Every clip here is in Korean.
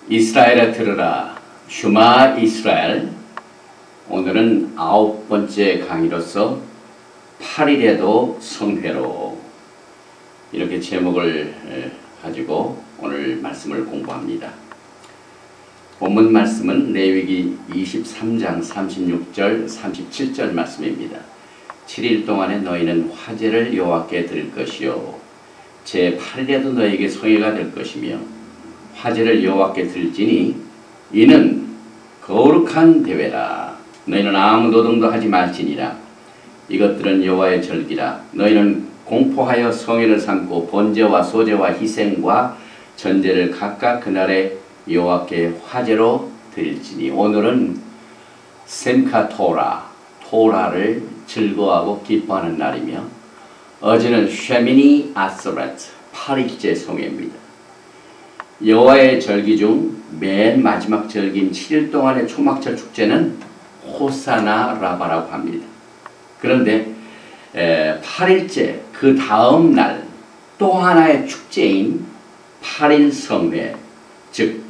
이스라엘에 들으라 슈마 이스라엘. 오늘은 9번째 강의로서 8일에도 성회로 이렇게 제목을 가지고 오늘 말씀을 공부합니다. 본문 말씀은 레위기 23장 36절 37절 말씀입니다. 7일 동안에 너희는 화제를 여호와께 드릴 것이요 제8일에도 너희에게 성회가 될 것이며 화제를 여호와께 드릴지니 이는 거룩한 대회라. 너희는 아무 노동도 하지 말지니라. 이것들은 여호와의 절기라. 너희는 공포하여 성회를 삼고 번제와 소제와 희생과 전제를 각각 그날에 여호와께 화제로 드릴지니. 오늘은 셈카 토라, 토라를 즐거워하고 기뻐하는 날이며 어제는 쉐미니 아스레트, 8일째 성회입니다. 여호와의 절기 중 맨 마지막 절기인 7일 동안의 초막절 축제는 호사나 라바라고 합니다. 그런데 8일째 그 다음 날 또 하나의 축제인 8일 성회, 즉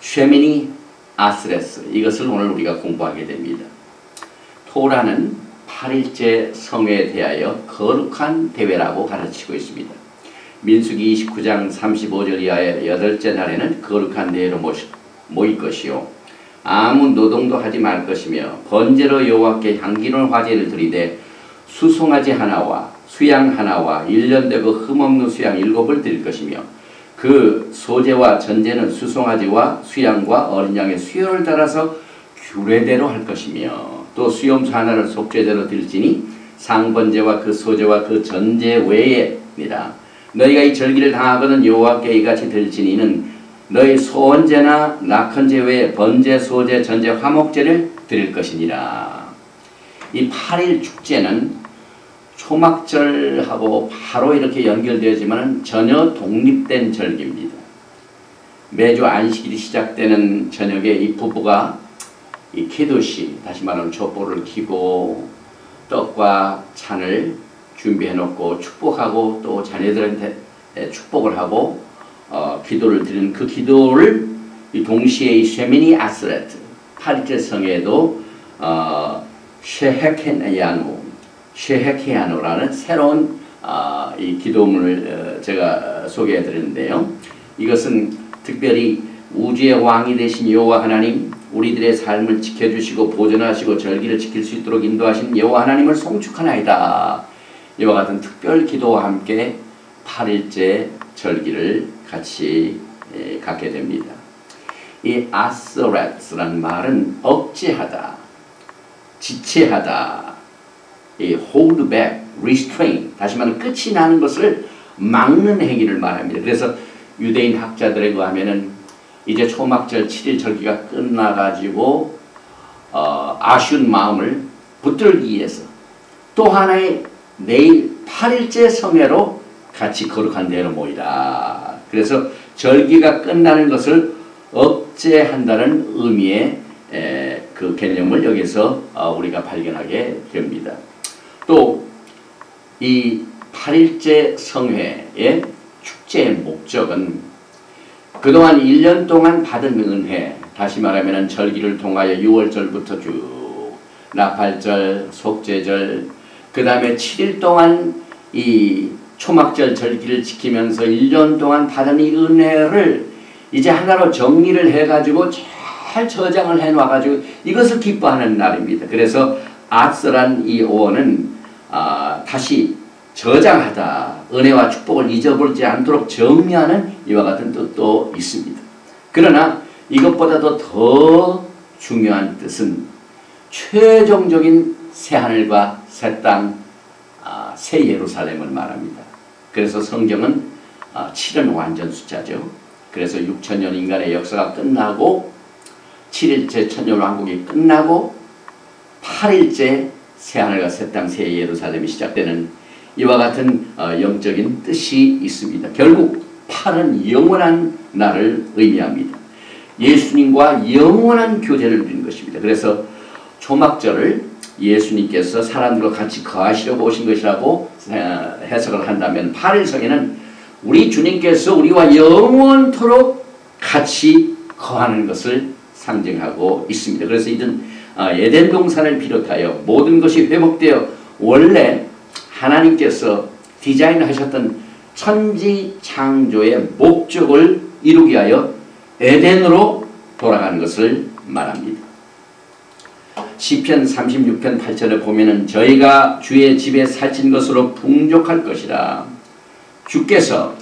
쉐미니 아스레스, 이것을 오늘 우리가 공부하게 됩니다. 토라는 8일째 성회에 대하여 거룩한 대회라고 가르치고 있습니다. 민수기 29장 35절 이하의 8째 날에는 거룩한 대회로 모일 것이요 아무 노동도 하지 말 것이며 번제로 여호와께 향기로운 화제를 드리되 수송아지 하나와 수양 하나와 1년 되고 흠없는 수양 7을 드릴 것이며 그 소제와 전제는 수송아지와 수양과 어린 양의 수요를 따라서 규례대로 할 것이며 또 수염소 하나를 속죄제로 드릴지니 상번제와 그 소제와 그 전제 외에니라. 너희가 이 절기를 당하거든 여호와께 이같이 드릴지니 이는 너희 소원제나 낙헌제 외에 번제, 소제, 전제, 화목제를 드릴 것이니라. 이 8일 축제는 초막절하고 바로 이렇게 연결되었지만 전혀 독립된 절기입니다. 매주 안식일이 시작되는 저녁에 이 부부가 이 키두시, 다시 말하면 촛불을 켜고 떡과 잔을 준비해 놓고 축복하고 또 자녀들한테 축복을 하고 기도를 드리는 그 기도를 이 동시에 이 쉐미니 아스레트 8일째 성회에도 쉐헤케야노라는 새로운 이 기도문을 제가 소개해 드렸는데요. 이것은 특별히 우주의 왕이 되신 여호와 하나님, 우리들의 삶을 지켜주시고 보존하시고 절기를 지킬 수 있도록 인도하신 여호와 하나님을 송축하나이다. 이와 같은 특별 기도와 함께 8일째 절기를 같이 갖게 됩니다. 이 아스레트라는 말은 억제하다, 지체하다, 이 hold back, restrain, 다시 말하면 끝이 나는 것을 막는 행위를 말합니다. 그래서 유대인 학자들에 의하면은 이제 초막절 7일 절기가 끝나가지고 아쉬운 마음을 붙들기 위해서 또 하나의 내일 8일째 성회로 같이 거룩한 대회로 모이라. 그래서 절기가 끝나는 것을 억제한다는 의미의 그 개념을 여기서 우리가 발견하게 됩니다. 또 이 8일째 성회의 축제의 목적은 그동안 1년 동안 받은 은혜, 다시 말하면 절기를 통하여 6월절부터 쭉 나팔절, 속죄절, 그 다음에 7일 동안 이 초막절 절기를 지키면서 1년 동안 받은 이 은혜를 이제 하나로 정리를 해가지고 잘 저장을 해놔가지고 이것을 기뻐하는 날입니다. 그래서 아스란 이 어원은 다시 저장하다, 은혜와 축복을 잊어버리지 않도록 정리하는 이와 같은 뜻도 있습니다. 그러나 이것보다도 더 중요한 뜻은 최종적인 새하늘과 새 땅, 새 예루살렘을 말합니다. 그래서 성경은 7은 완전 숫자죠. 그래서 6천년 인간의 역사가 끝나고 7일째 천년왕국이 끝나고 8일째 새하늘과 새 땅, 새 예루살렘이 시작되는 이와 같은 영적인 뜻이 있습니다. 결국 8은 영원한 날을 의미합니다. 예수님과 영원한 교제를 누리는 것입니다. 그래서 초막절을 예수님께서 사람들과 같이 거하시려고 오신 것이라고 해석을 한다면 8일 성회는 우리 주님께서 우리와 영원토록 같이 거하는 것을 상징하고 있습니다. 그래서 이런 에덴 동산을 비롯하여 모든 것이 회복되어 원래 하나님께서 디자인하셨던 천지 창조의 목적을 이루기 위하여 에덴으로 돌아가는 것을 말합니다. 시편 36편 8절에 보면은 저희가 주의 집에 살찐 것으로 풍족할 것이라. 주께서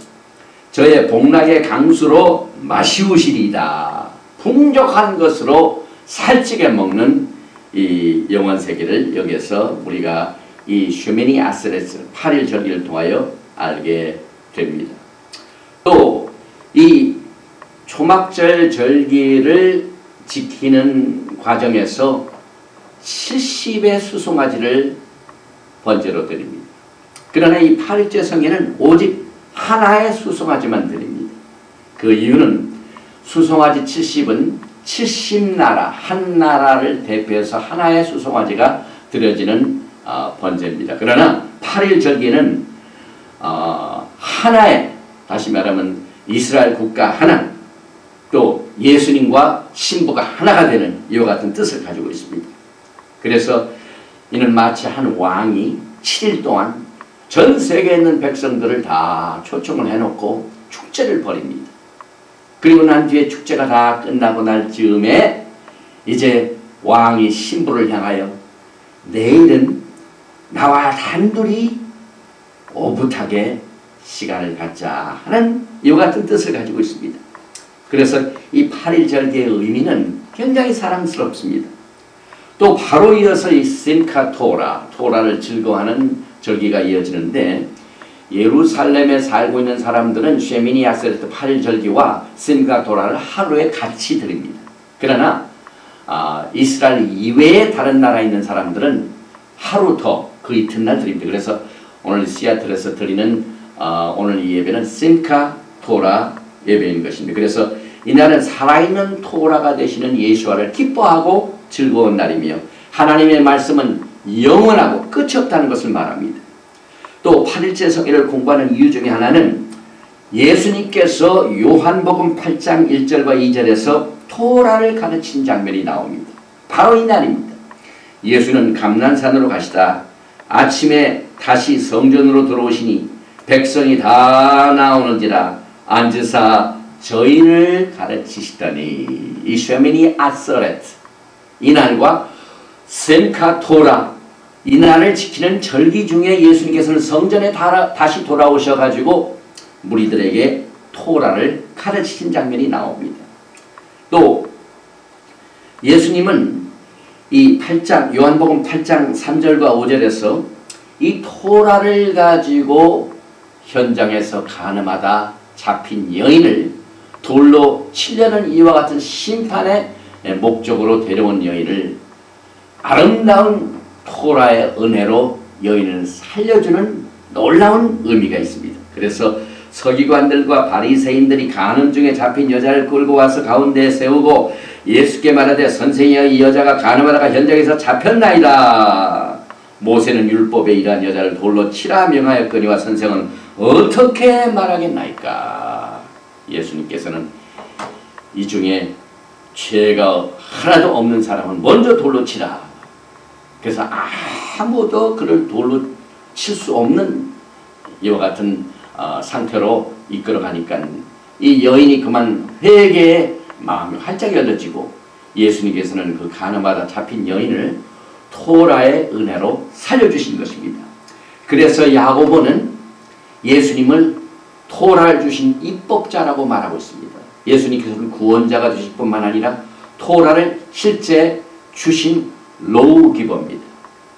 저의 복락의 강수로 마시우시리이다. 풍족한 것으로 살찌게 먹는 이 영원 세계를 여기서 우리가 이 쉐미니 아스레스 8일 절기를 통하여 알게 됩니다. 또 이 초막절 절기를 지키는 과정에서 70의 수송아지를 번제로 드립니다. 그러나 이 8일째 성에는 오직 하나의 수송아지만 드립니다. 그 이유는 수송아지 70은 70나라, 한 나라를 대표해서 하나의 수송아지가 드려지는 번제입니다. 그러나 8일 절기는 하나의, 다시 말하면 이스라엘 국가 하나, 또 예수님과 신부가 하나가 되는 이와 같은 뜻을 가지고 있습니다. 그래서 이는 마치 한 왕이 7일 동안 전 세계에 있는 백성들을 다 초청을 해놓고 축제를 벌입니다. 그리고 난 뒤에 축제가 다 끝나고 날 즈음에 이제 왕이 신부를 향하여 내일은 나와 단둘이 오붓하게 시간을 갖자 하는 이와 같은 뜻을 가지고 있습니다. 그래서 이 8일 절기의 의미는 굉장히 사랑스럽습니다. 또 바로 이어서 이 심카 토라, 토라를 즐거워하는 절기가 이어지는데 예루살렘에 살고 있는 사람들은 쉐미니 아세르트 8일 절기와 심카 토라를 하루에 같이 드립니다. 그러나 이스라엘 이외에 다른 나라에 있는 사람들은 하루 더 그 이튿날 드립니다. 그래서 오늘 시애틀에서 드리는 오늘 이 예배는 심카 토라 예배인 것입니다. 그래서 이날은 살아있는 토라가 되시는 예수와를 기뻐하고 즐거운 날이며 하나님의 말씀은 영원하고 끝이 없다는 것을 말합니다. 또 8일째 성경을 공부하는 이유 중에 하나는 예수님께서 요한복음 8장 1절과 2절에서 토라를 가르친 장면이 나옵니다. 바로 이 날입니다. 예수는 감난산으로 가시다 아침에 다시 성전으로 들어오시니 백성이 다 나오는지라 앉으사 저희를 가르치시더니 이 쉐미니 아서레트 이날과 심카 토라 이날을 지키는 절기 중에 예수님께서는 성전에 다시 돌아오셔가지고 무리들에게 토라를 가르치신 장면이 나옵니다. 또 예수님은 이 8장 요한복음 8장 3절과 5절에서 이 토라를 가지고 현장에서 가늠하다 잡힌 여인을 돌로 치려는 이와 같은 심판의 목적으로 데려온 여인을 아름다운 토라의 은혜로 여인을 살려주는 놀라운 의미가 있습니다. 그래서 서기관들과 바리새인들이 간음 중에 잡힌 여자를 끌고 와서 가운데에 세우고 예수께 말하되 선생이여 이 여자가 간음하다가 현장에서 잡혔나이다. 모세는 율법에 이러한 여자를 돌로 치라 명하였거니와 선생은 어떻게 말하겠나이까. 예수님께서는 이 중에 죄가 하나도 없는 사람은 먼저 돌로 치라. 그래서 아무도 그를 돌로 칠 수 없는 이와 같은 상태로 이끌어가니까 이 여인이 그만 회개의 마음이 활짝 열려지고 예수님께서는 그 간음하다 잡힌 여인을 토라의 은혜로 살려주신 것입니다. 그래서 야고보는 예수님을 토라를 주신 입법자라고 말하고 있습니다. 예수님께서는 구원자가 되실 뿐만 아니라 토라를 실제 주신 로우기버입니다.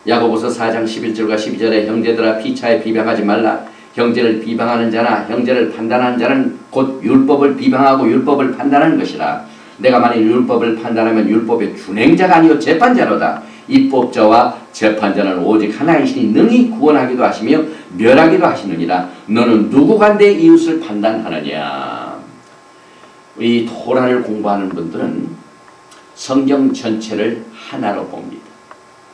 야고보서 4장 11절과 12절에 형제들아 피차에 비방하지 말라. 형제를 비방하는 자나 형제를 판단하는 자는 곧 율법을 비방하고 율법을 판단하는 것이라. 내가 만일 율법을 판단하면 율법의 준행자가 아니요 재판자로다. 입법자와 재판자는 오직 하나이시니 능히 구원하기도 하시며 멸하기도 하시느니라. 너는 누구간데 이웃을 판단하느냐. 이 토라를 공부하는 분들은 성경 전체를 하나로 봅니다.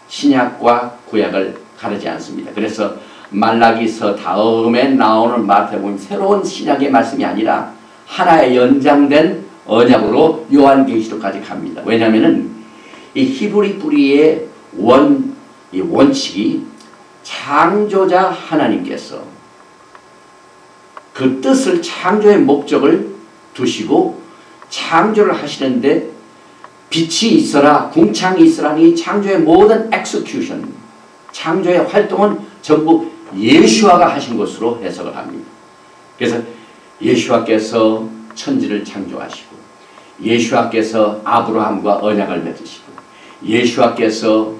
신약과 구약을 가르지 않습니다. 그래서 말라기서 다음에 나오는 마태복음 새로운 신약의 말씀이 아니라 하나의 연장된 언약으로 요한계시록까지 갑니다. 왜냐하면은 이 히브리 뿌리의 이 원칙이 창조자 하나님께서 그 뜻을, 창조의 목적을 두시고 창조를 하시는데 빛이 있어라, 궁창이 있으라니 창조의 모든 엑스큐션, 창조의 활동은 전부 예수아가 하신 것으로 해석을 합니다. 그래서 예수아께서 천지를 창조하시고, 예수아께서 아브라함과 언약을 맺으시고, 예수아께서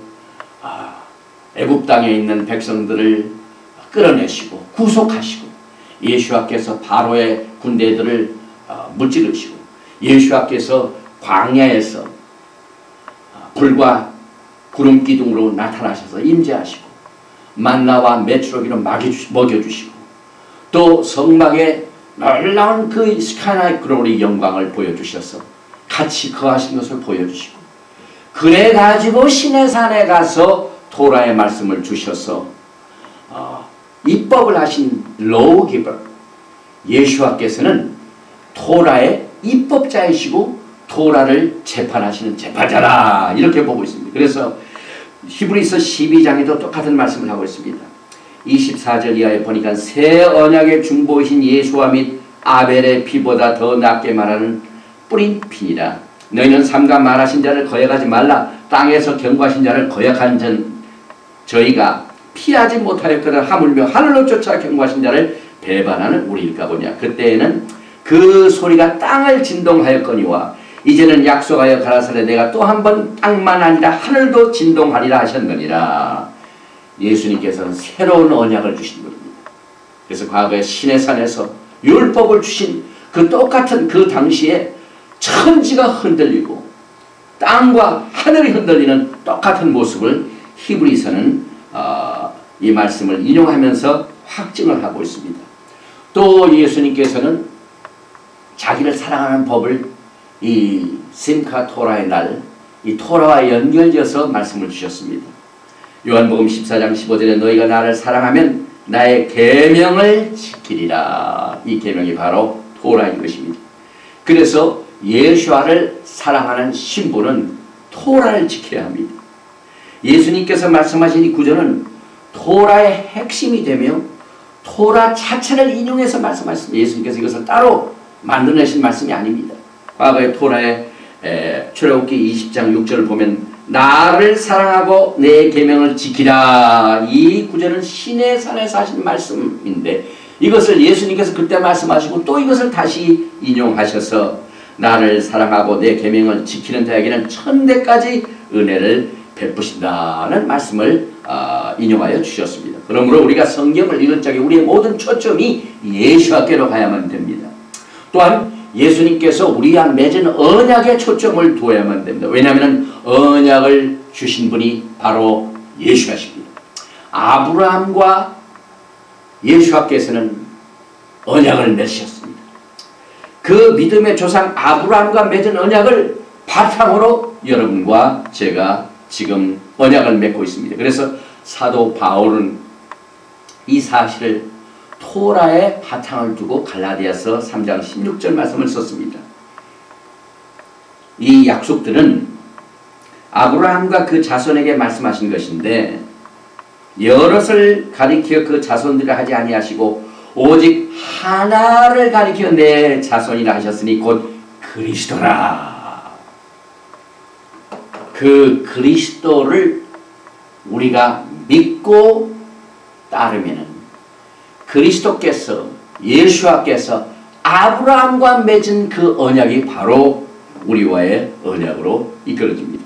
애굽 땅에 있는 백성들을 끌어내시고 구속하시고, 예수아께서 바로의 군대들을 무찌르시고, 예수아께서 광야에서 불과 구름 기둥으로 나타나셔서 임재하시고, 만나와 메추라기로 먹여주시고, 또 성막에 놀라운 그 스카나의 글로리 영광을 보여주셔서 같이 거하신 것을 보여주시고, 그래가지고 시내산에 가서 토라의 말씀을 주셔서 입법을 하신 로우기버, 예수아께서는 토라의 입법자이시고 토라를 재판하시는 재판자라, 이렇게 보고 있습니다. 그래서 히브리서 12장에도 똑같은 말씀을 하고 있습니다. 24절 이하에 보니까 새 언약의 중보이신 예수와 및 아벨의 피보다 더 낫게 말하는 뿌린 피니라. 너희는 삼가 말하신 자를 거역하지 말라. 땅에서 경고하신 자를 거역한 저희가 피하지 못하였거든 하물며 하늘로 쫓아 경고하신 자를 배반하는 우리일까 보냐. 그때에는 그 소리가 땅을 진동하였거니와 이제는 약속하여 가라사대 내가 또 한 번 땅만 아니라 하늘도 진동하리라 하셨느니라. 예수님께서는 새로운 언약을 주신 분입니다. 그래서 과거에 시내산에서 율법을 주신 그 똑같은 그 당시에 천지가 흔들리고 땅과 하늘이 흔들리는 똑같은 모습을 히브리서는 이 말씀을 인용하면서 확증을 하고 있습니다. 또 예수님께서는 자기를 사랑하는 법을 이 심카 토라의 날, 이 토라와 연결지어서 말씀을 주셨습니다. 요한복음 14장 15절에 너희가 나를 사랑하면 나의 계명을 지키리라. 이 계명이 바로 토라인 것입니다. 그래서 예수아를 사랑하는 신부는 토라를 지켜야 합니다. 예수님께서 말씀하신 이 구절은 토라의 핵심이 되며 토라 자체를 인용해서 말씀하셨습니다. 예수님께서 이것을 따로 만들어내신 말씀이 아닙니다. 과거의 토라의 출애굽기 20장 6절을 보면 나를 사랑하고 내 계명을 지키라. 이 구절은 시내산에서 하신 말씀인데 이것을 예수님께서 그때 말씀하시고 또 이것을 다시 인용하셔서 나를 사랑하고 내 계명을 지키는 자에게는 천대까지 은혜를 베푸신다는 말씀을 인용하여 주셨습니다. 그러므로 우리가 성경을 읽을 적에 우리의 모든 초점이 예수께로 가야만 됩니다. 또한 예수님께서 우리와 맺은 언약에 초점을 두어야만 됩니다. 왜냐하면 언약을 주신 분이 바로 예수하십니다. 아브라함과 예수께서는 언약을 맺으셨습니다. 그 믿음의 조상 아브라함과 맺은 언약을 바탕으로 여러분과 제가 지금 언약을 맺고 있습니다. 그래서 사도 바울은 이 사실을 토라의 바탕을 두고 갈라디아서 3장 16절 말씀을 썼습니다. 이 약속들은 아브라함과 그 자손에게 말씀하신 것인데 여럿을 가리켜 그 자손들을 하지 아니하시고 오직 하나를 가리켜 내 자손이라 하셨으니 곧 그리스도라. 그 그리스도를 우리가 믿고 따르면은 그리스도께서 예수께서 아브라함과 맺은 그 언약이 바로 우리와의 언약으로 이끌어집니다.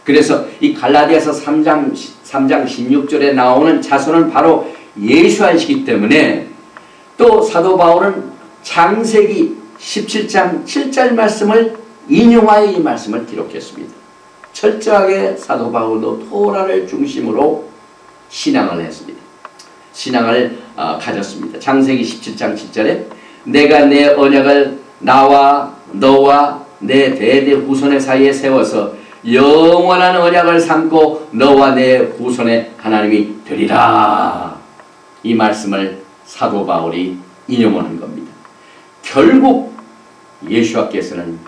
그래서 이 갈라디아서 3장 16절에 나오는 자손은 바로 예수이시기 때문에 또 사도 바울은 창세기 17장 7절 말씀을 인용하여 이 말씀을 기록했습니다. 철저하게 사도 바울도 토라를 중심으로 신앙을 했습니다. 신앙을 가졌습니다. 창세기 17장 7절에 내가 내 언약을 나와 너와 내 대대 후손의 사이에 세워서 영원한 언약을 삼고 너와 내 후손의 하나님이 되리라. 이 말씀을 사도 바울이 인용하는 겁니다. 결국 예수와께서는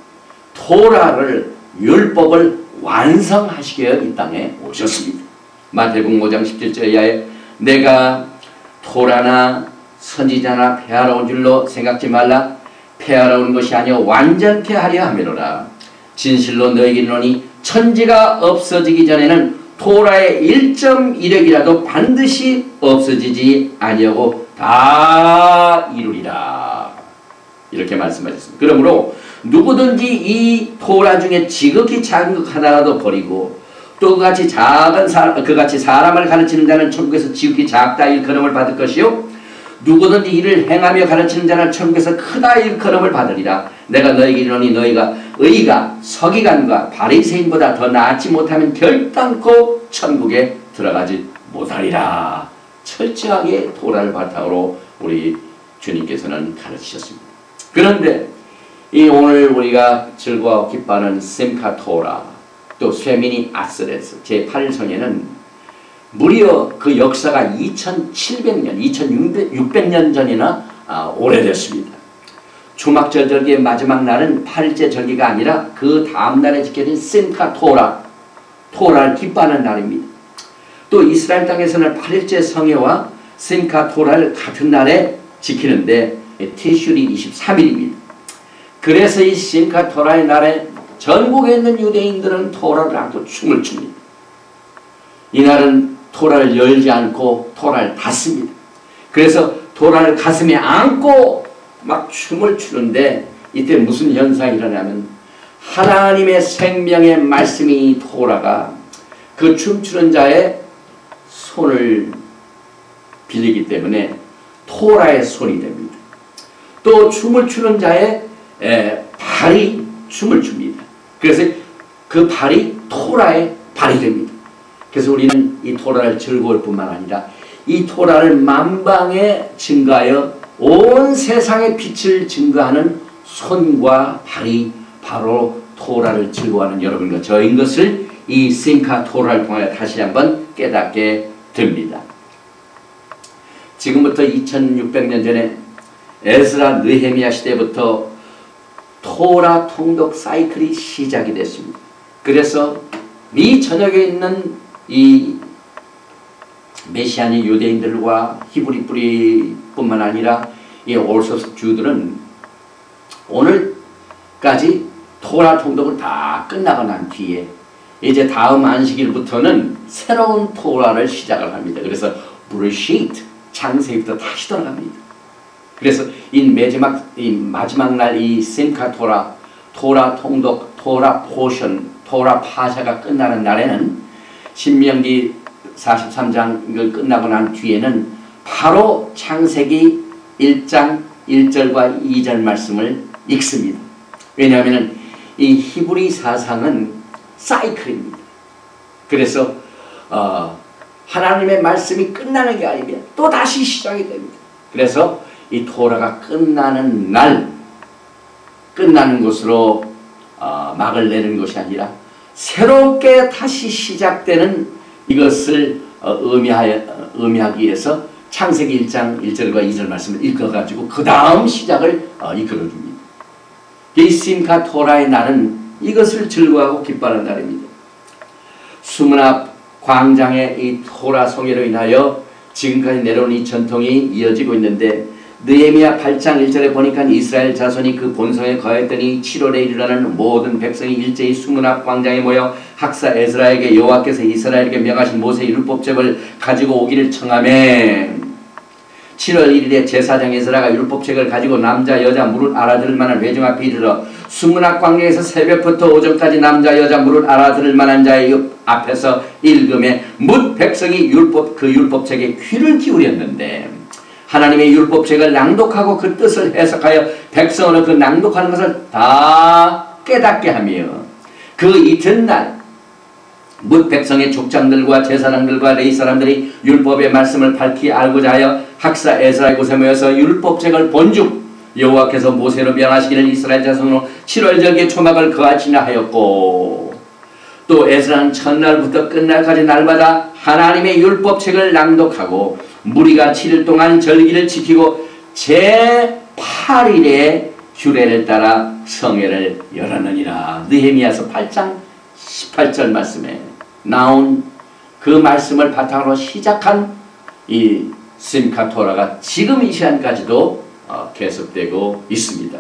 토라를 율법을 완성하시기 위해 이 땅에 오셨습니다. 마태복음 5장 17절 이하에 내가 토라나 선지자나 폐하러 온 줄로 생각지 말라. 폐하러 온 것이 아니요 완전케 하려 함이로라. 진실로 너희에게 이르노니 천지가 없어지기 전에는 토라의 1.1획이라도 반드시 없어지지 아니하고 다 이루리라. 이렇게 말씀하셨습니다. 그러므로 누구든지 이 토라 중에 지극히 작은 것 하나라도 버리고 또 그같이 사람을 가르치는 자는 천국에서 지극히 작다 일컬음을 받을 것이요 누구든지 이를 행하며 가르치는 자는 천국에서 크다 일컬음을 받으리라. 내가 너희에게 이르노니 너희가 의가 서기관과 바리새인보다 더 나았지 못하면 결단코 천국에 들어가지 못하리라. 철저하게 토라를 바탕으로 우리 주님께서는 가르치셨습니다. 그런데 이 오늘 우리가 즐거워 기뻐하는 심카 토라 또 쇠미니 아스레스 제8성에는 무려 그 역사가 2700년, 2600년 전이나 오래됐습니다. 주막절 절기의 마지막 날은 8일째 절기가 아니라 그 다음날에 지켜진 심카 토라를 기뻐하는 날입니다. 또 이스라엘 땅에서는 8일째 성회와 심카 토라를 같은 날에 지키는데 티슈리 23일입니다. 그래서 이 심카 토라의 날에 전국에 있는 유대인들은 토라를 안고 춤을 춥니다. 이날은 토라를 열지 않고 토라를 닫습니다. 그래서 토라를 가슴에 안고 막 춤을 추는데 이때 무슨 현상이 일어나면 하나님의 생명의 말씀이 토라가 그 춤추는 자의 손을 빌리기 때문에 토라의 손이 됩니다. 또 춤을 추는 자의 발이 춤을 춥니다. 그래서 그 발이 토라의 발이 됩니다. 그래서 우리는 이 토라를 즐거울 뿐만 아니라 이 토라를 만방에 증가하여 온 세상의 빛을 증거하는 손과 발이 바로 토라를 즐거워하는 여러분과 저인 것을 이 심카 토라를 통하여 다시 한번 깨닫게 됩니다. 지금부터 2600년 전에 에스라 느헤미야 시대부터 토라 통독 사이클이 시작이 됐습니다. 그래서 미 전역에 있는 이 메시아니 유대인들과 히브리 뿌리뿐만 아니라 이 올소스 주들은 오늘까지 토라 통독을 다 끝나고 난 뒤에 이제 다음 안식일부터는 새로운 토라를 시작을 합니다. 그래서 브레시트 창세기부터 다시 돌아갑니다. 그래서 이 마지막 날 이 심카 토라 통독, 토라 포션, 토라 파샤가 끝나는 날에는 신명기 43장 이걸 끝나고 난 뒤에는 바로 창세기 1장 1절과 2절 말씀을 읽습니다. 왜냐하면 이 히브리 사상은 사이클입니다. 그래서 하나님의 말씀이 끝나는 게 아니면 또 다시 시작이 됩니다. 그래서 이 토라가 끝나는 날, 끝나는 것으로 막을 내는 것이 아니라 새롭게 다시 시작되는 이것을 의미하기 위해서 창세기 1장 1절과 2절 말씀을 읽어가지고 그 다음 시작을 이끌어줍니다. 이 심카 토라의 날은 이것을 즐거워하고 기뻐하는 날입니다. 수문 앞 광장의 이 토라 성회로 인하여 지금까지 내려온 이 전통이 이어지고 있는데 느헤미야 8장 1절에 보니까 이스라엘 자손이 그 본성에 거했더니 7월에 이르러는 모든 백성이 일제히 수문 앞 광장에 모여 학사 에스라에게 여호와께서 이스라엘에게 명하신 모세의 율법책을 가지고 오기를 청하매 7월 1일에 제사장 에스라가 율법책을 가지고 남자 여자 물을 알아들을 만한 회중 앞에 이르러 수문 앞 광장에서 새벽부터 오전까지 남자 여자 물을 알아들을 만한 자의 앞에서 읽음에 뭇 백성이 그 율법책에 귀를 기울였는데 하나님의 율법책을 낭독하고 그 뜻을 해석하여 백성은 그 낭독하는 것을 다 깨닫게 하며 그 이튿날 뭇 백성의 족장들과 제사장들과 레위 사람들이 율법의 말씀을 밝히 알고자 하여 학사 에스라의 곳에 모여서 율법책을 본즉 여호와께서 모세로 명하시기를 이스라엘 자손으로 7월 절기의 초막을 거하시나 하였고 또 에스라는 첫날부터 끝날까지 날마다 하나님의 율법책을 낭독하고 무리가 7일 동안 절기를 지키고 제8일에 규례를 따라 성회를 열었느니라. 느헤미야서 8장 18절 말씀에 나온 그 말씀을 바탕으로 시작한 이 심카 토라가 지금 이 시간까지도 계속되고 있습니다.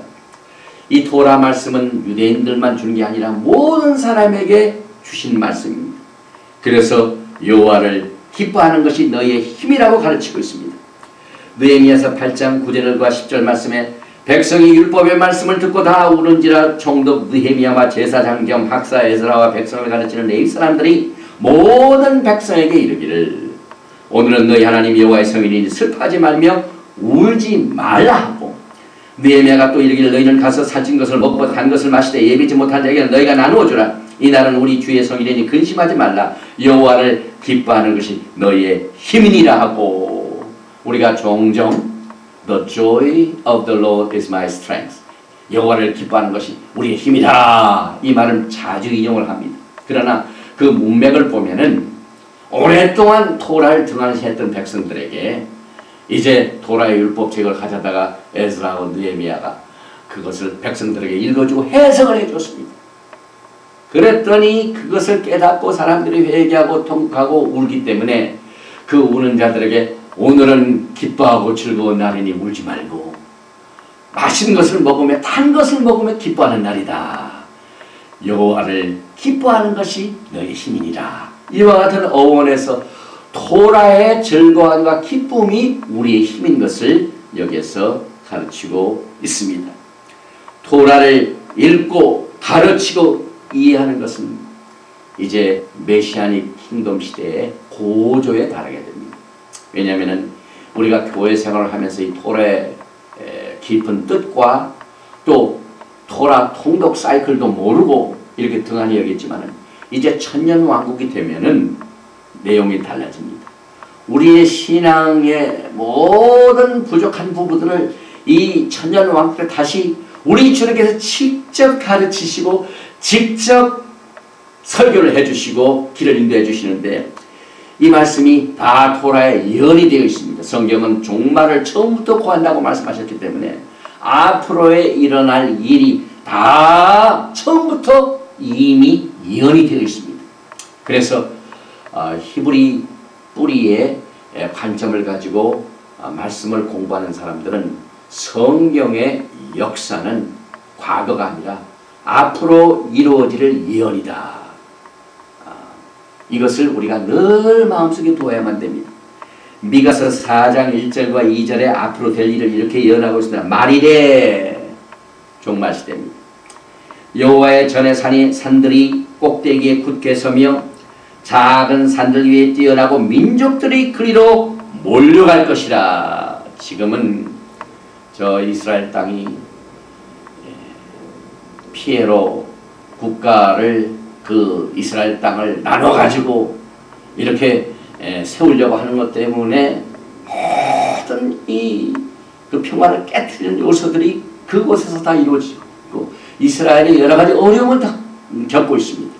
이 토라 말씀은 유대인들만 주는 게 아니라 모든 사람에게 주신 말씀입니다. 그래서 여호와를 기뻐하는 것이 너희의 힘이라고 가르치고 있습니다. 느헤미야서 8장 9절과 10절 말씀에 백성이 율법의 말씀을 듣고 다 우는지라 총독 느헤미야와 제사장 겸 학사 에스라와 백성을 가르치는 레위 사람들이 모든 백성에게 이르기를 오늘은 너희 하나님 여호와의 성일이니 슬퍼하지 말며 울지 말라 하고 느헤미야가 또 이르기를 너희는 가서 살찐 것을 먹고 단 것을 마시되 예비치 못한 자에게는 너희가 나누어 주라. 이 날은 우리 주의 성일이니 근심하지 말라. 여호와를 기뻐하는 것이 너희의 힘이니라 하고 우리가 종종 The joy of the Lord is my strength. 여호와를 기뻐하는 것이 우리의 힘이다. 이 말은 자주 인용을 합니다. 그러나 그 문맥을 보면은 오랫동안 토라를 등한시했던 백성들에게 이제 토라의 율법책을 가져다가 에스라와 느헤미야가 그것을 백성들에게 읽어주고 해석을 해줬습니다. 그랬더니 그것을 깨닫고 사람들이 회개하고 통곡하고 울기 때문에 그 우는 자들에게 오늘은 기뻐하고 즐거운 날이니 울지 말고 맛있는 것을 먹으며 단 것을 먹으며 기뻐하는 날이다. 여호와를 기뻐하는 것이 너의 힘이니라. 이와 같은 어원에서 토라의 즐거움과 기쁨이 우리의 힘인 것을 여기에서 가르치고 있습니다. 토라를 읽고 가르치고 이해하는 것은 이제 메시아닉 킹덤 시대의 고조에 달하게 됩니다. 왜냐하면 우리가 교회 생활을 하면서 이 토라의 깊은 뜻과 또 토라 통독 사이클도 모르고 이렇게 등한히 여겼지만은 이제 천년 왕국이 되면은 내용이 달라집니다. 우리의 신앙의 모든 부족한 부분들을 이 천년 왕국 때 다시 우리 주님께서 직접 가르치시고 직접 설교를 해주시고 길을 인도해 주시는데 이 말씀이 다 토라에 예언이 되어 있습니다. 성경은 종말을 처음부터 고한다고 말씀하셨기 때문에 앞으로에 일어날 일이 다 처음부터 이미 예언이 되어 있습니다. 그래서 히브리 뿌리의 관점을 가지고 말씀을 공부하는 사람들은 성경의 역사는 과거가 아니라 앞으로 이루어질 예언이다. 이것을 우리가 늘 마음속에 두어야만 됩니다. 미가서 4장 1절과 2절에 앞으로 될 일을 이렇게 예언하고 있습니다. 말이래 종말시대입니다. 여호와의 전의 산들이 꼭대기에 굳게 서며 작은 산들 위에 뛰어나고 민족들이 그리로 몰려갈 것이라. 지금은 저 이스라엘 땅이 피에로 국가를 그 이스라엘 땅을 나눠가지고 이렇게 세우려고 하는 것 때문에 모든 그 평화를 깨트리는 요소들이 그곳에서 다 이루어지고 이스라엘이 여러 가지 어려움을 다 겪고 있습니다.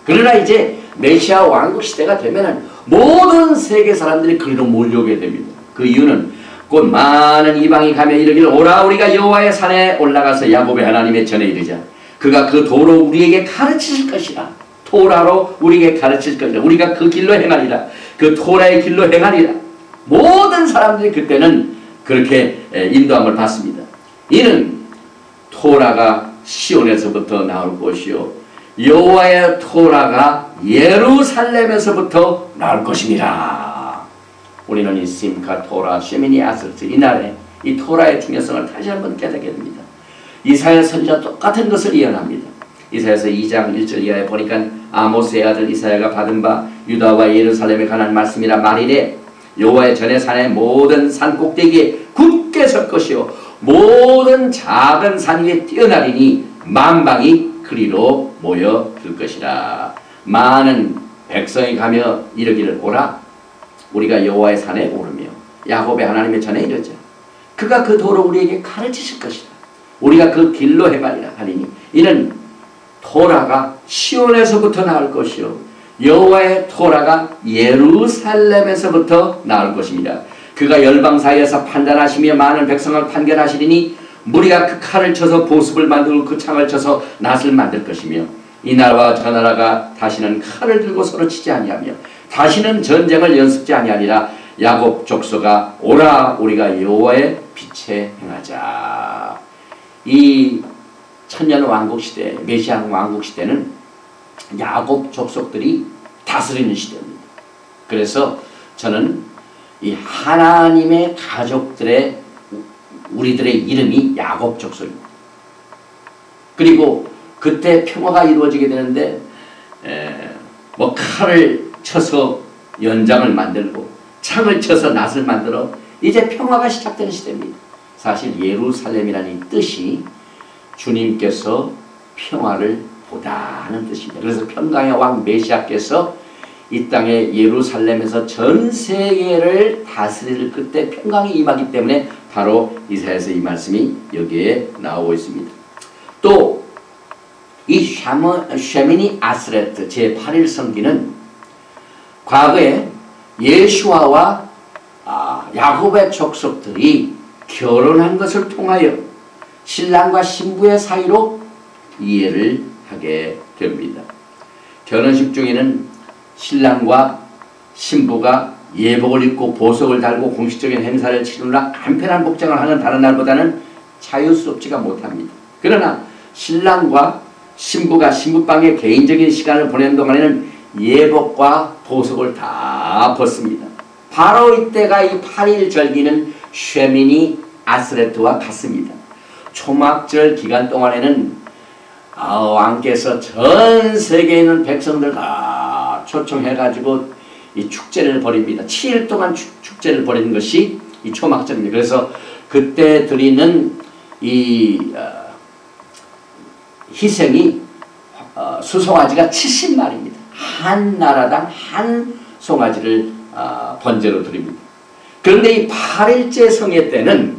그러나 이제 메시아 왕국 시대가 되면은 모든 세계 사람들이 그리로 몰려오게 됩니다. 그 이유는 곧 많은 이방이 가며 이르기를 오라 우리가 여호와의 산에 올라가서 야곱의 하나님의 전에 이르자. 그가 그 도로 우리에게 가르치실 것이라. 토라로 우리에게 가르칠 것이라. 우리가 그 길로 행하리라. 그 토라의 길로 행하리라. 모든 사람들이 그때는 그렇게 인도함을 받습니다. 이는 토라가 시온에서부터 나올 것이요 여호와의 토라가 예루살렘에서부터 나올 것입니다. 우리는 이 심카 토라 쉐미니 아스르트 이날에 이 토라의 중요성을 다시 한번 깨닫게 됩니다. 이사야 선지자 똑같은 것을 예언합니다. 이사야서 2장 1절 이하에 보니까 아모스의 아들 이사야가 받은 바 유다와 예루살렘에 관한 말씀이라 말이래. 여호와의 전의 산의 모든 산 꼭대기에 굳게 설 것이요 모든 작은 산 위에 뛰어나리니 만방이 그리로 모여들 것이라. 많은 백성이 가며 이르기를 오라 우리가 여호와의 산에 오르며 야곱의 하나님의 전에 이르자. 그가 그 도로 우리에게 가르치실 것이라. 우리가 그 길로 행하리라 하리니 이는 토라가 시온에서부터 나올 것이요 여호와의 토라가 예루살렘에서부터 나올 것입니다. 그가 열방 사이에서 판단하시며 많은 백성을 판결하시리니 무리가 그 칼을 쳐서 보습을 만들고 그 창을 쳐서 낫을 만들 것이며 이 나라와 저 나라가 다시는 칼을 들고 서로 치지 아니하며 다시는 전쟁을 연습지 아니하리라. 야곱 족속아 오라 우리가 여호와의 빛에 행하자. 이 천년 왕국 시대, 메시아 왕국 시대는 야곱 족속들이 다스리는 시대입니다. 그래서 저는 이 하나님의 가족들의 우리들의 이름이 야곱 족속입니다. 그리고 그때 평화가 이루어지게 되는데 뭐 칼을 쳐서 연장을 만들고 창을 쳐서 낫을 만들어 이제 평화가 시작되는 시대입니다. 사실 예루살렘이라는 뜻이 주님께서 평화를 보다는 뜻입니다. 그래서 평강의 왕 메시아께서 이 땅에 예루살렘에서 전 세계를 다스릴 그때 평강이 임하기 때문에 바로 이사야서 이 말씀이 여기에 나오고 있습니다. 또 이 쉐미니 아스레트 제8일 성기는 과거에 예수아와 야곱의 족속들이 결혼한 것을 통하여 신랑과 신부의 사이로 이해를 하게 됩니다. 결혼식 중에는 신랑과 신부가 예복을 입고 보석을 달고 공식적인 행사를 치르느라 간편한 복장을 하는 다른 날보다는 자유스럽지가 못합니다. 그러나 신랑과 신부가 신부방에 개인적인 시간을 보내는 동안에는 예복과 보석을 다 벗습니다. 바로 이때가 이 8일 절기는 쉐미니 아스레트와 같습니다. 초막절 기간 동안에는 왕께서 전 세계에 있는 백성들 다 초청해가지고 이 축제를 벌입니다. 7일 동안 축제를 벌이는 것이 이 초막절입니다. 그래서 그때 드리는 이 희생이 수송아지가 70마리입니다. 한 나라당 한 송아지를 번제로 드립니다. 그런데 이 8일째 성회 때는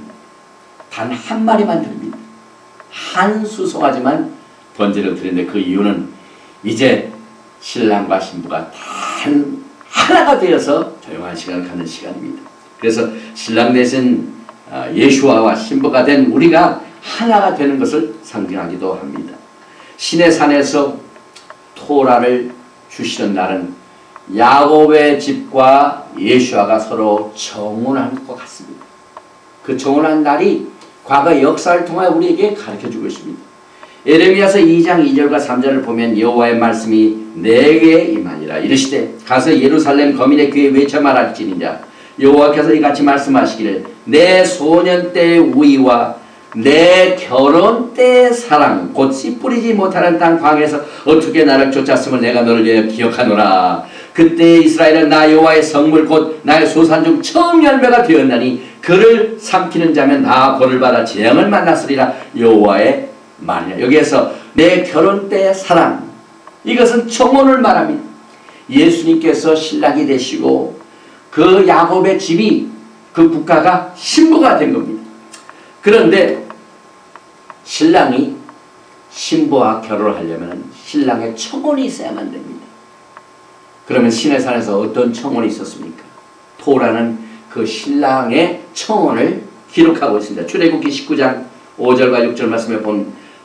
단 한 마리만 드립니다. 한 수송아지만 번제로 드리는데 그 이유는 이제 신랑과 신부가 하나가 되어서 조용한 시간을 갖는 시간입니다. 그래서 신랑 대신 예수아와 신부가 된 우리가 하나가 되는 것을 상징하기도 합니다. 신의 산에서 토라를 주시는 날은 야곱의 집과 예수아가 서로 정혼한 것 같습니다. 그 정혼한 날이 과거 역사를 통하여 우리에게 가르쳐주고 있습니다. 에레미야서 2장 2절과 3절을 보면 여호와의 말씀이 내게 임하니라. 이르시되 가서 예루살렘 거민의 귀에 외쳐 말할지니라. 여호와께서 이같이 말씀하시기를 내 소년 때의 우위와 내 결혼 때의 사랑 곧 씨 뿌리지 못하는 땅 광에서 어떻게 나를 쫓았음을 내가 너를 위하여 기억하노라. 그때 이스라엘은 나 여호와의 성물 곧 나의 소산 중 처음 열매가 되었나니 그를 삼키는 자면 다 벌을 받아 재앙을 만났으리라. 여호와의 말이냐. 여기에서 내 결혼 때의 사랑, 이것은 청혼을 말합니다. 예수님께서 신랑이 되시고 그 야곱의 집이 그 국가가 신부가 된 겁니다. 그런데 신랑이 신부와 결혼을 하려면 신랑의 청혼이 있어야만 됩니다. 그러면 신의 산에서 어떤 청혼이 있었습니까? 토라는 그 신랑의 청혼을 기록하고 있습니다. 출애굽기 19장 5절과 6절 말씀에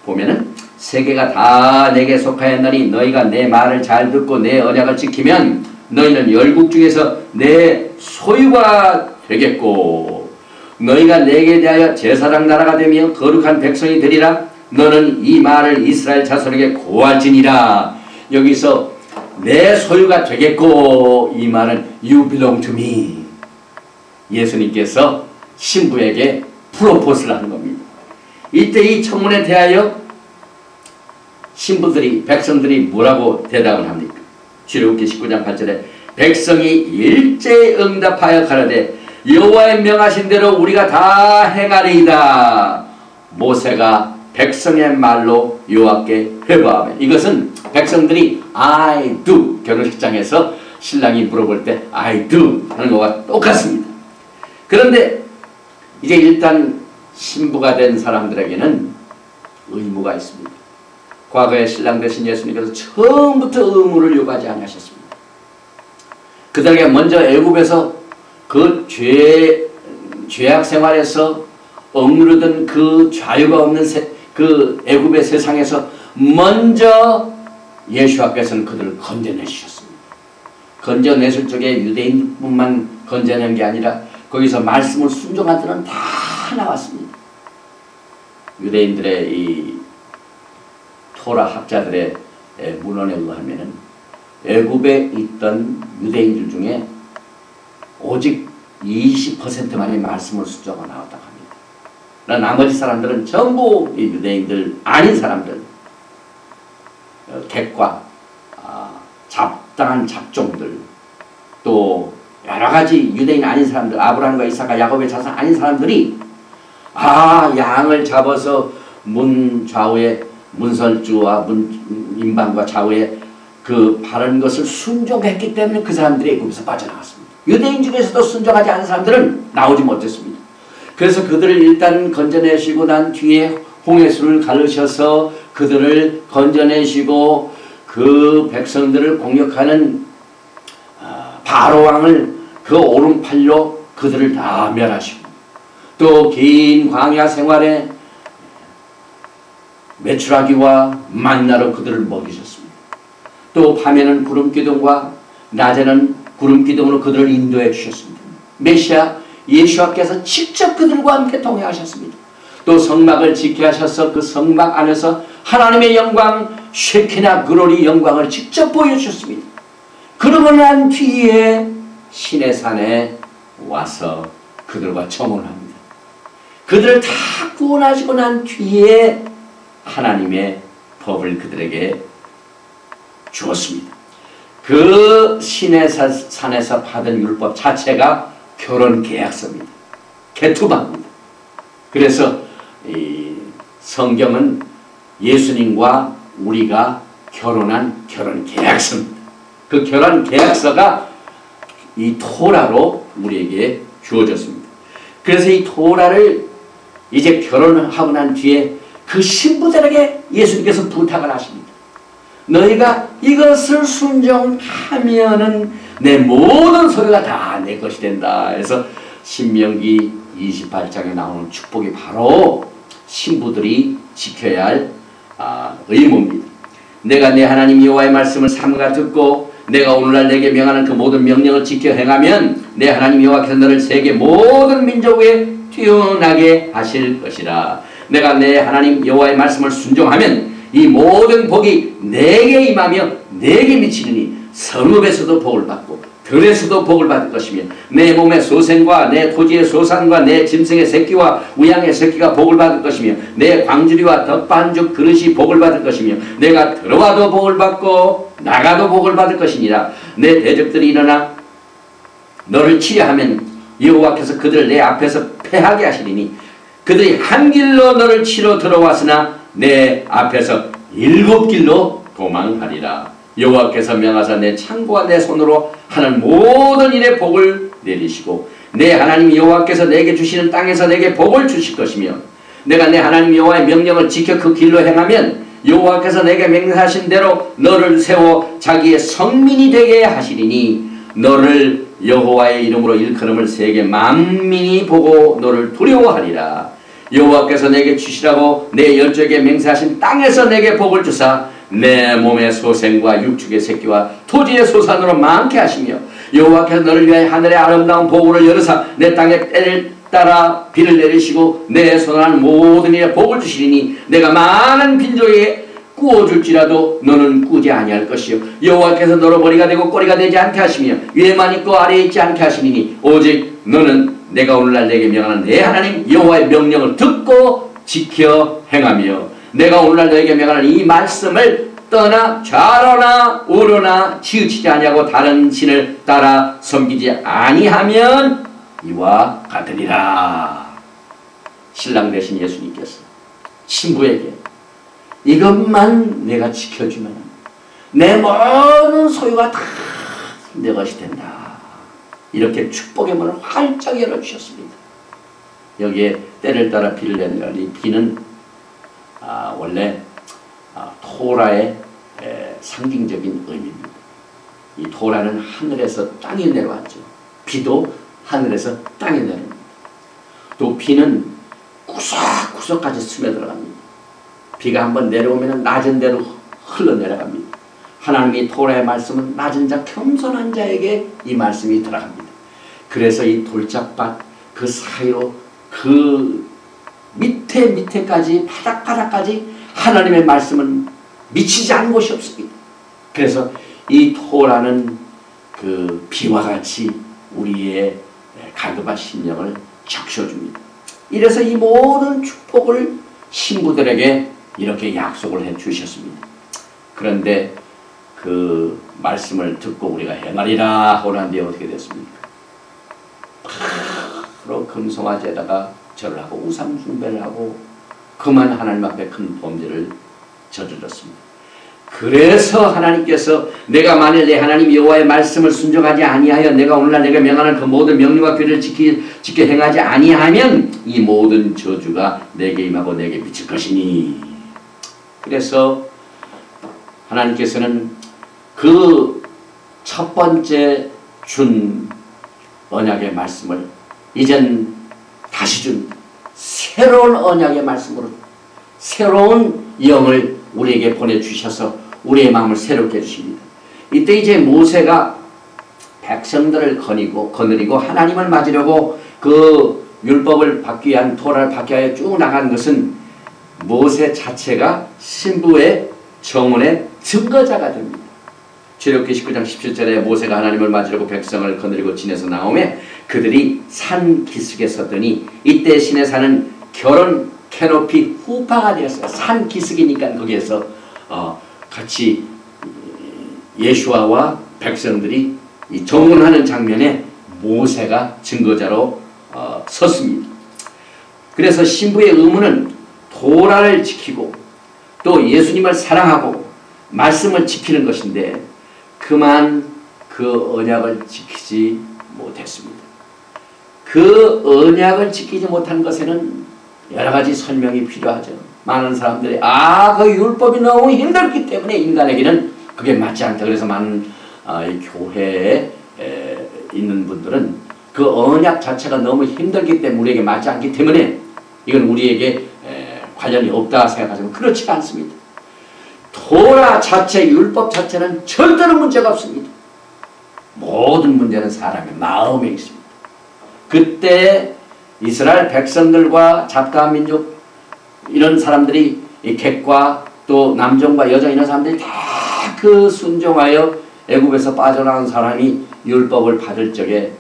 보면은 세계가 다 내게 속하였나니 너희가 내 말을 잘 듣고 내 언약을 지키면 너희는 열국 중에서 내 소유가 되겠고 너희가 내게 대하여 제사장 나라가 되며 거룩한 백성이 되리라. 너는 이 말을 이스라엘 자손에게 고할지니라. 여기서 내 소유가 되겠고 이 말은 You belong to me. 예수님께서 신부에게 프로포즈를 하는 겁니다. 이때 이 청문에 대하여 신부들이 백성들이 뭐라고 대답을 합니까? 출애굽기 19장 8절에 백성이 일제히 응답하여 가라되 여호와의 명하신 대로 우리가 다 행하리이다. 모세가 백성의 말로 여호와께 회부하며 이것은 백성들이 I do 결혼식장에서 신랑이 물어볼 때 I do 하는 것과 똑같습니다. 그런데 이제 일단 신부가 된 사람들에게는 의무가 있습니다. 과거에 신랑 되신 예수님께서 처음부터 의무를 요구하지 않으셨습니다. 그들에게 먼저 애굽에서 그 죄악 생활에서 억누르던 그 자유가 없는 그 애굽의 세상에서 먼저 예수와께서는 그들을 건져내주셨습니다. 건져내실 적에 유대인뿐만 건져낸 게 아니라 거기서 말씀을 순종한 자는 다 나왔습니다. 유대인들의 이 토라 학자들의 문헌에 의하면은 애굽에 있던 유대인들 중에 오직 20%만이 말씀을 순종하고 나왔다고 합니다. 나머지 사람들은 전부 유대인들 아닌 사람들, 객과 잡다한 잡종들, 또 여러가지 유대인 아닌 사람들, 아브라함과 이삭과 야곱의 자손 아닌 사람들이 양을 잡아서 문 좌우에 문설주와 인방과 좌우에 그 바른 것을 순종했기 때문에 그 사람들이 애굽에서 빠져나갔습니다. 유대인 중에서도 순종하지 않은 사람들은 나오지 못했습니다. 그래서 그들을 일단 건져내시고 난 뒤에 홍해수를 가르셔서 그들을 건져내시고 그 백성들을 공격하는 바로 왕을 그 오른팔로 그들을 다 멸하시고 또 긴 광야 생활에 메추라기와 만나로 그들을 먹이셨습니다. 또 밤에는 구름기둥과 낮에는 구름기둥으로 그들을 인도해 주셨습니다. 메시아 예수와께서 직접 그들과 함께 동행하셨습니다. 또 성막을 지켜 하셔서 그 성막 안에서 하나님의 영광 쉐키나 그로리 영광을 직접 보여주셨습니다. 그러고 난 뒤에 시내산에 와서 그들과 청혼을 합니다. 그들을 다 구원하시고 난 뒤에 하나님의 법을 그들에게 주었습니다. 그 시내산에서 받은 율법 자체가 결혼 계약서입니다. 개투방입니다. 그래서 이 성경은 예수님과 우리가 결혼한 결혼 계약서입니다. 그 결혼 계약서가 이 토라로 우리에게 주어졌습니다. 그래서 이 토라를 이제 결혼하고 난 뒤에 그 신부들에게 예수님께서 부탁을 하십니다. 너희가 이것을 순종하면은 내 모든 소유가 다 내 것이 된다. 그래서 신명기 28장에 나오는 축복이 바로 신부들이 지켜야 할 의무입니다. 내가 내 하나님 여호와의 말씀을 삼가 듣고 내가 오늘날 내게 명하는 그 모든 명령을 지켜 행하면 내 하나님 여호와께서 너를 세계 모든 민족 위에 뛰어나게 하실 것이라. 내가 내 하나님 여호와의 말씀을 순종하면 이 모든 복이 내게 임하며 내게 미치느니 성읍에서도 복을 받고 들에서도 복을 받을 것이며 내 몸의 소생과 내 토지의 소산과 내 짐승의 새끼와 우양의 새끼가 복을 받을 것이며 내 광주리와 덕반죽 그릇이 복을 받을 것이며 내가 들어와도 복을 받고 나가도 복을 받을 것이니라. 내 대적들이 일어나 너를 치려하면 여호와께서 그들을 내 앞에서 패하게 하시리니 그들이 한 길로 너를 치러 들어왔으나 내 앞에서 7길로 도망하리라. 여호와께서 명하사 내 창고와 내 손으로 하는 모든 일에 복을 내리시고 내 하나님 여호와께서 내게 주시는 땅에서 내게 복을 주실 것이며 내가 내 하나님 여호와의 명령을 지켜 그 길로 행하면 여호와께서 내게 맹세하신 대로 너를 세워 자기의 성민이 되게 하시리니 너를 여호와의 이름으로 일컬음을 세계 만민이 보고 너를 두려워하리라. 여호와께서 내게 주시라고 내 열조에게 맹세하신 땅에서 내게 복을 주사 내 몸의 소생과 육축의 새끼와 토지의 소산으로 많게 하시며 여호와께서 너를 위하여 하늘의 아름다운 보고를 열으사 내 땅에 때를 따라 비를 내리시고 내 손안한 모든 일에 복을 주시리니 내가 많은 빈족에게 꾸어줄지라도 너는 꾸지 아니할 것이요 여호와께서 너로 머리가 되고 꼬리가 되지 않게 하시며 위에만 있고 아래에 있지 않게 하시니 오직 너는 내가 오늘날 내게 명하는 내 하나님 여호와의 명령을 듣고 지켜 행하며 내가 오늘날 너에게 명하는 이 말씀을 떠나 좌로나 우로나 치우치지 아니하고 다른 신을 따라 섬기지 아니하면 이와 같으리라. 신랑 되신 예수님께서 신부에게 이것만 내가 지켜주면 내 모든 소유가 다 내 것이 된다. 이렇게 축복의 문을 활짝 열어주셨습니다. 여기에 때를 따라 비를 내는 이 비는 원래 토라의 상징적인 의미입니다. 이 토라는 하늘에서 땅에 내려왔죠. 비도 하늘에서 땅에 내려옵니다. 또 비는 구석구석까지 스며들어갑니다. 비가 한번 내려오면 낮은 데로 흘러내려갑니다. 하나님의 토라의 말씀은 낮은 자 겸손한 자에게 이 말씀이 들어갑니다. 그래서 이 돌짝밭 그 사이로 그 밑에까지 바닥바닥까지 하나님의 말씀은 미치지 않은 곳이 없습니다. 그래서 이 토라는 그 비와 같이 우리의 갈급한 심령을 적셔줍니다. 이래서 이 모든 축복을 신부들에게 이렇게 약속을 해 주셨습니다. 그런데 그 말씀을 듣고 우리가 행하리라 하고 난 뒤에 어떻게 됐습니까? 바로 금송아지에다가 절을 하고 우상 숭배를 하고 그만 하나님 앞에 큰 범죄를 저질렀습니다. 그래서 하나님께서 내가 만일 내 하나님 여호와의 말씀을 순종하지 아니하여 내가 오늘날 내가 명하는 그 모든 명령과 규례를 지켜 행하지 아니하면 이 모든 저주가 내게 임하고 내게 미칠 것이니. 그래서 하나님께서는 그 첫 번째 준 언약의 말씀을 이젠 다시 준 새로운 언약의 말씀으로 새로운 영을 우리에게 보내주셔서 우리의 마음을 새롭게 해주십니다. 이때 이제 모세가 백성들을 거느리고 하나님을 맞으려고 그 율법을 받기 위한 토라를 받기 위하여 쭉 나간 것은 모세 자체가 신부의 정원의 증거자가 됩니다. 출애굽기 19장 17절에 모세가 하나님을 맞으려고 백성을 거느리고 진에서 나오매 그들이 산 기슭에 섰더니 이때 신의 산은 결혼 캐노피 후파가 되었어요. 산 기슭이니까 거기에서 같이 예수아와 백성들이 이 정혼하는 장면에 모세가 증거자로 섰습니다. 그래서 신부의 의무는 도라를 지키고 또 예수님을 사랑하고 말씀을 지키는 것인데 그만 그 언약을 지키지 못했습니다. 그 언약을 지키지 못한 것에는 여러 가지 설명이 필요하죠. 많은 사람들이 그 율법이 너무 힘들기 때문에 인간에게는 그게 맞지 않다. 그래서 많은 이 교회에 있는 분들은 그 언약 자체가 너무 힘들기 때문에 우리에게 맞지 않기 때문에 이건 우리에게 관련이 없다 생각하지만 그렇지 않습니다. 토라 자체, 율법 자체는 절대로 문제가 없습니다. 모든 문제는 사람의 마음에 있습니다. 그때 이스라엘 백성들과 잡가한 민족 이런 사람들이 이 객과 또 남종과 여종 이런 사람들이 다 그 순종하여 애굽에서 빠져나온 사람이 율법을 받을 적에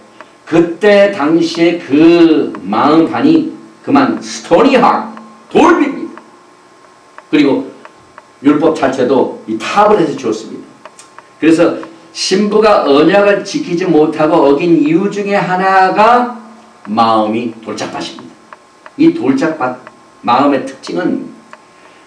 그때 당시에 그 마음판이 그만 스토니학 돌비입니다. 그리고 율법 자체도 이 탑을 해서 주었습니다. 그래서 신부가 언약을 지키지 못하고 어긴 이유 중에 하나가 마음이 돌짝밭입니다. 이 돌짝밭 마음의 특징은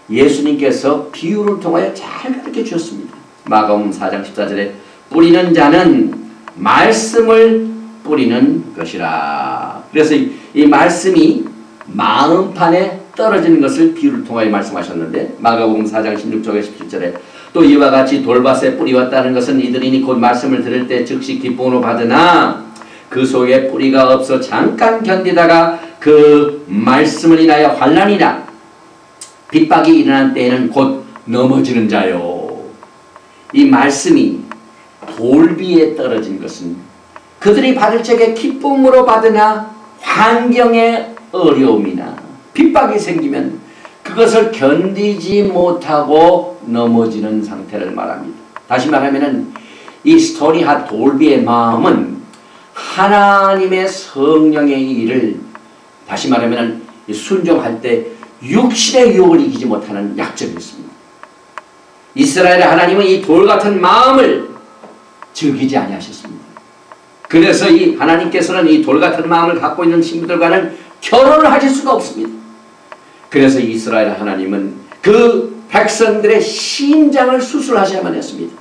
예수님께서 비유를 통하여 잘 가르쳐 주셨습니다. 마가복음 4장 14절에 뿌리는 자는 말씀을 뿌리는 것이라. 그래서 이 말씀이 마음판에 떨어지는 것을 비유를 통하여 말씀하셨는데 마가복음 4장 16절에 17절에 또 이와 같이 돌밭에 뿌리가 따는 것은 이들이니 곧 말씀을 들을 때 즉시 기쁨으로 받으나 그 속에 뿌리가 없어 잠깐 견디다가 그 말씀을 인하여 환난이나 핍박이 일어난 때에는 곧 넘어지는 자요. 이 말씀이 돌비에 떨어진 것은 그들이 받을 적에 기쁨으로 받으나 환경의 어려움이나 핍박이 생기면 그것을 견디지 못하고 넘어지는 상태를 말합니다. 다시 말하면 이 스토리하 돌비의 마음은 하나님의 성령의 일을 다시 말하면 순종할 때 육신의 유혹을 이기지 못하는 약점이 있습니다. 이스라엘의 하나님은 이 돌같은 마음을 즐기지 아니하셨습니다. 그래서 이 하나님께서는 이 돌같은 마음을 갖고 있는 친구들과는 결혼을 하실 수가 없습니다. 그래서 이스라엘 하나님은 그 백성들의 심장을 수술하셔야만 했습니다.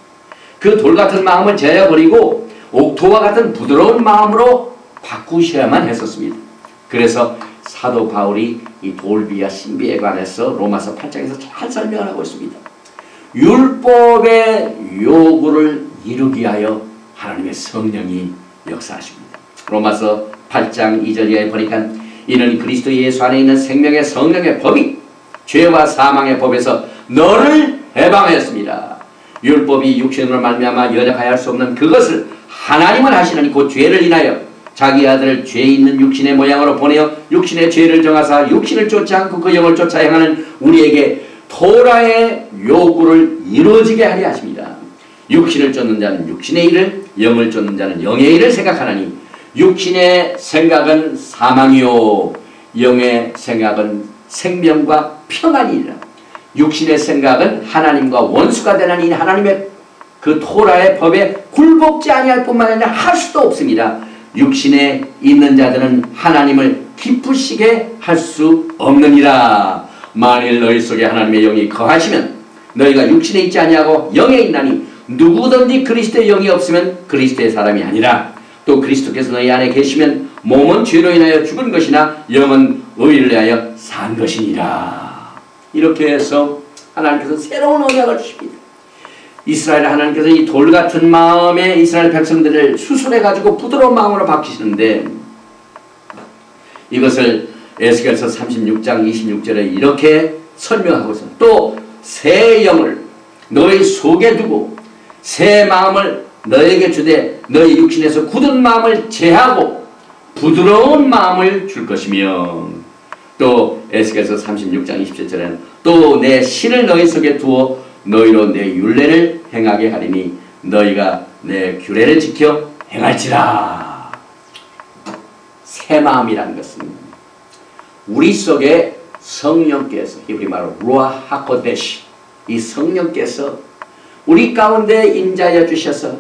그 돌같은 마음을 제어버리고 옥토와 같은 부드러운 마음으로 바꾸셔야만 했었습니다. 그래서 사도 바울이 이 돌비와 신비에 관해서 로마서 8장에서 잘 설명을 하고 있습니다. 율법의 요구를 이루기 위하여 하나님의 성령이 역사하십니다. 로마서 8장 2절에 보니까 이는 그리스도 예수 안에 있는 생명의 성령의 법이 죄와 사망의 법에서 너를 해방하였습니다. 율법이 육신으로 말미암아 연약하여 할 수 없는 그것을 하나님은 하시나니 곧 죄를 인하여 자기 아들을 죄 있는 육신의 모양으로 보내어 육신의 죄를 정하사 육신을 쫓지 않고 그 영을 쫓아 행하는 우리에게 토라의 요구를 이루어지게 하려 하십니다. 육신을 쫓는 자는 육신의 일을, 영을 쫓는 자는 영의 일을 생각하나니 육신의 생각은 사망이요 영의 생각은 생명과 평안이니라. 육신의 생각은 하나님과 원수가 되나니 하나님의 그 토라의 법에 굴복지 아니할 뿐만 아니라 할 수도 없습니다. 육신에 있는 자들은 하나님을 기쁘시게 할 수 없느니라. 만일 너희 속에 하나님의 영이 거하시면 너희가 육신에 있지 아니하고 영에 있나니 누구든지 그리스도의 영이 없으면 그리스도의 사람이 아니라. 또 그리스도께서 너희 안에 계시면 몸은 죄로 인하여 죽은 것이나 영은 의를 위하여 산 것이니라. 이렇게 해서 하나님께서 새로운 언약을 주십니다. 이스라엘 하나님께서 이 돌같은 마음에 이스라엘 백성들을 수술해가지고 부드러운 마음으로 바뀌시는데, 이것을 에스겔서 36장 26절에 이렇게 설명하고 있습니다. 또 새 영을 너희 속에 두고 새 마음을 너에게 주되 너희 육신에서 굳은 마음을 제하고 부드러운 마음을 줄 것이며, 또 에스겔서 36장 27절에는 또 내 신을 너희 속에 두어 너희로 내 율례를 행하게 하리니 너희가 내 규례를 지켜 행할지라. 새 마음이라는 것은 우리 속에 성령께서, 히브리 말로 루아 하코데시, 이 성령께서 우리 가운데 임자여 주셔서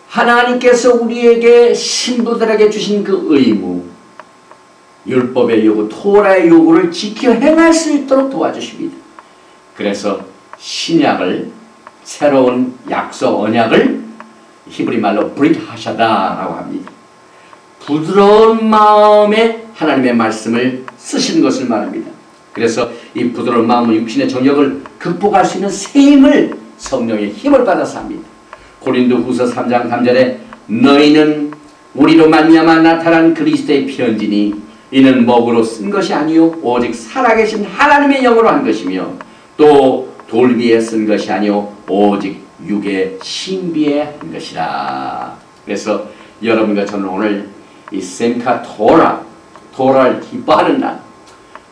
하나님께서 우리에게 신부들에게 주신 그 의무, 율법의 요구, 토라의 요구를 지켜 행할 수 있도록 도와주십니다. 그래서 신약을, 새로운 약속 언약을 히브리 말로 브릿 하샤다라고 합니다. 부드러운 마음에 하나님의 말씀을 쓰신 것을 말합니다. 그래서 이 부드러운 마음은 육신의 정욕을 극복할 수 있는 새 힘을, 성령의 힘을 받아서 합니다. 고린도후서 3장 3절에 너희는 우리로 말미암아 나타난 그리스도의 편지니 이는 먹으로 쓴 것이 아니요 오직 살아계신 하나님의 영으로 한 것이며 또 돌비에 쓴 것이 아니요 오직 육의 신비에 한 것이라. 그래서 여러분과 저는 오늘 이 셈카 토라를 기뻐하는 날,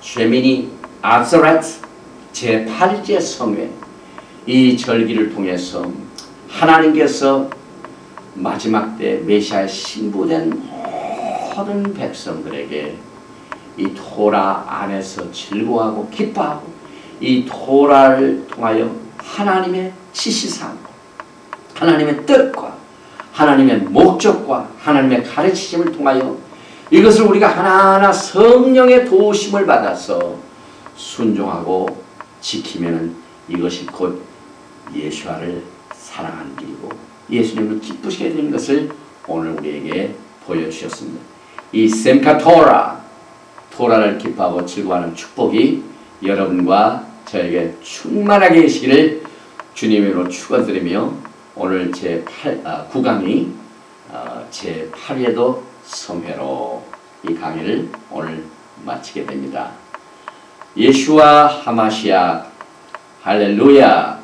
쉐미니 아스라트 제8째 성회, 이 절기를 통해서 하나님께서 마지막 때 메시아의 신부된 모든 백성들에게 이 토라 안에서 즐거워하고 기뻐하고 이 토라를 통하여 하나님의 지시사항, 하나님의 뜻과 하나님의 목적과 하나님의 가르치심을 통하여 이것을 우리가 하나하나 성령의 도우심을 받아서 순종하고 지키면 이것이 곧 예수와를 사랑하는 길이고 예수님을 기쁘시게 되는 것을 오늘 우리에게 보여주셨습니다. 이 셈카 토라를 기뻐하고 즐거워하는 축복이 여러분과 저에게 충만하게 계시기를 주님으로 축원드리며 오늘 제9강이 제8회도 성회로 이 강의를 오늘 마치게 됩니다. 예수와 하마시아 할렐루야.